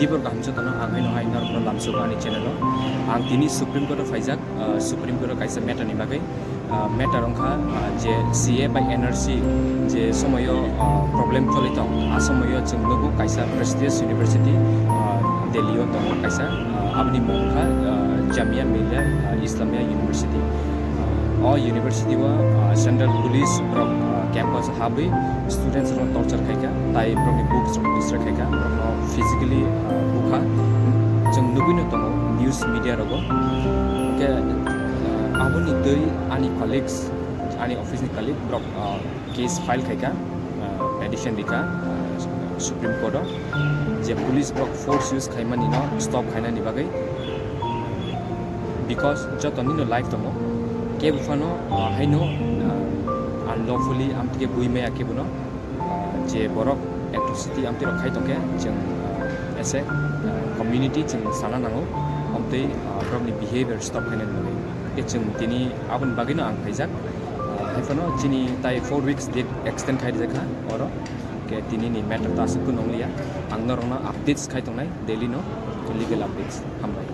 video por kaham jotano ang haino haino pro lamso ani channel ang tini supreme court faijak supreme court kaisa matter ni bagai matter ongkha je CA by NRC je somoyo problem cholitong asomoyo chungnubu kaisa prestigious university Delhi o tong kaisa abni mongkha Jamia Millia Islamia University o university wa central police pro campus habi students ro torture khaika tai pro books ro distract khaika no physically bukha jeng nubino tong news media ro ke aboni dei ani colleagues ani office ni colleague pro case file khaika petition dika supreme court je police pro force use khaimani no stop khaina ni bagai because jotoni no life tomo ke bufano haino unlawfully amtike buime akebuno je borok atrocity amti rakhai toke jeng as a community jeng sana nango amte probably behavior stop khaina ni ke jeng tini abon bagino ang khaijak haifano chini tai 4 weeks date extend khai jaka oro ke tini ni matter tasuk nonglia ang norona updates khai tongnai daily no legal updates hambai